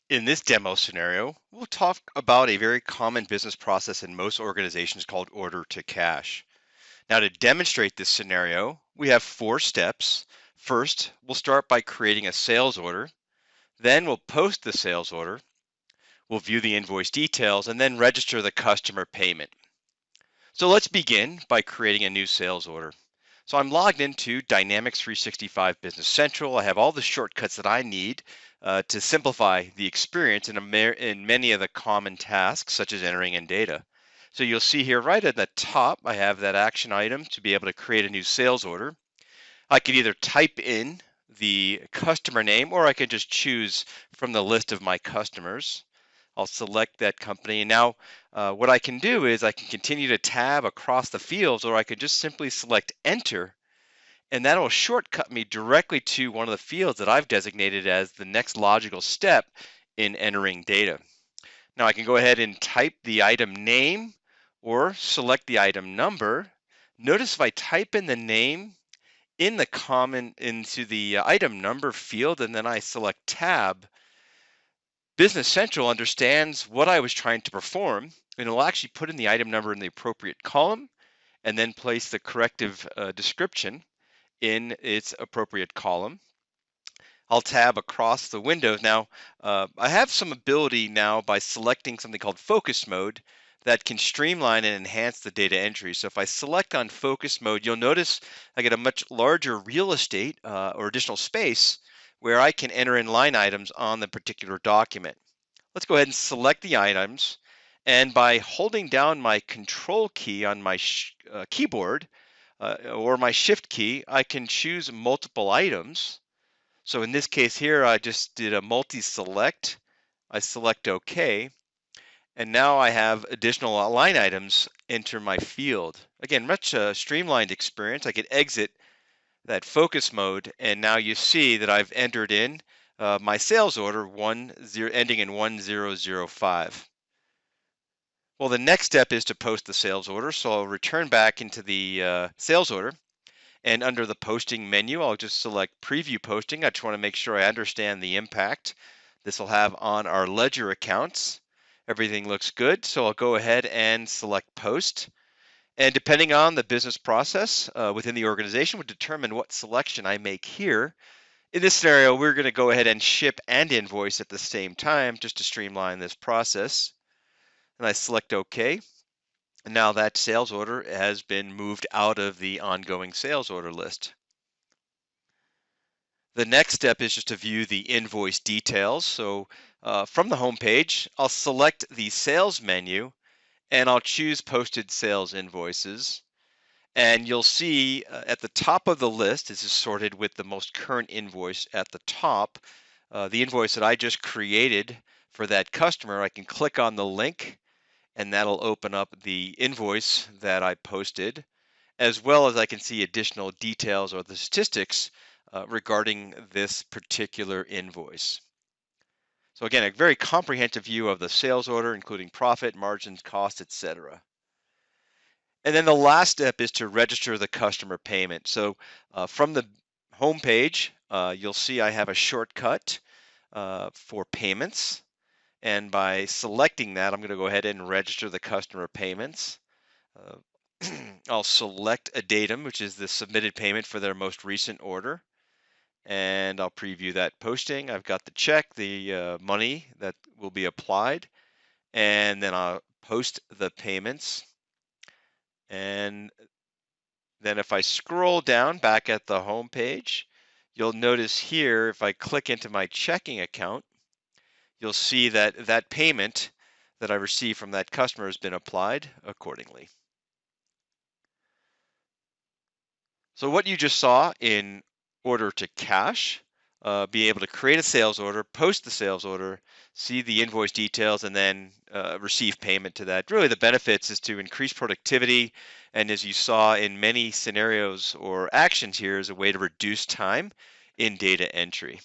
In this demo scenario, we'll talk about a very common business process in most organizations called order to cash. Now, to demonstrate this scenario, we have 4 steps. First, we'll start by creating a sales order. Then we'll post the sales order. We'll view the invoice details and then register the customer payment. So let's begin by creating a new sales order. So I'm logged into Dynamics 365 Business Central. I have all the shortcuts that I need to simplify the experience in many of the common tasks, such as entering in data. So you'll see here right at the top, I have that action item to be able to create a new sales order. I could either type in the customer name or I could just choose from the list of my customers. I'll select that company. And now what I can do is I can continue to tab across the fields, or I could just simply select enter, and that'll shortcut me directly to one of the fields that I've designated as the next logical step in entering data. Now I can go ahead and type the item name or select the item number. Notice if I type in the name into the item number field and then I select tab, Business Central understands what I was trying to perform, and it'll actually put in the item number in the appropriate column and then place the corrective description in its appropriate column. I'll tab across the windows. Now, I have some ability now by selecting something called focus mode that can streamline and enhance the data entry. So if I select on focus mode, you'll notice I get a much larger real estate or additional space where I can enter in line items on the particular document. Let's go ahead and select the items. And by holding down my control key on my keyboard or my shift key, I can choose multiple items. So in this case here, I just did a multi-select. I select OK. And now I have additional line items enter my field. Again, much streamlined experience. I could exit that focus mode, and now you see that I've entered in my sales order ending in 1005. Well, the next step is to post the sales order. So I'll return back into the sales order, and under the posting menu, I'll just select preview posting. I just want to make sure I understand the impact this will have on our ledger accounts. Everything looks good, so I'll go ahead and select post. And depending on the business process within the organization would determine what selection I make here. In this scenario, we're going to go ahead and ship and invoice at the same time just to streamline this process. And I select OK. And now that sales order has been moved out of the ongoing sales order list. The next step is just to view the invoice details. So from the home page, I'll select the sales menu and I'll choose posted sales invoices. And you'll see at the top of the list, this is sorted with the most current invoice at the top. The invoice that I just created for that customer, I can click on the link and that'll open up the invoice that I posted, as well as I can see additional details or the statistics regarding this particular invoice. So again, a very comprehensive view of the sales order, including profit, margins, cost, etc. And then the last step is to register the customer payment. So from the home page, you'll see I have a shortcut for payments. And by selecting that, I'm going to go ahead and register the customer payments. I'll select a datum, which is the submitted payment for their most recent order. And I'll preview that posting. I've got the check, the money that will be applied. And then I'll post the payments. And then if I scroll down back at the home page, you'll notice here, if I click into my checking account, you'll see that that payment that I received from that customer has been applied accordingly. So what you just saw in order to cash, be able to create a sales order, post the sales order, see the invoice details, and then receive payment to that. Really the benefits is to increase productivity, and as you saw in many scenarios or actions here, is a way to reduce time in data entry.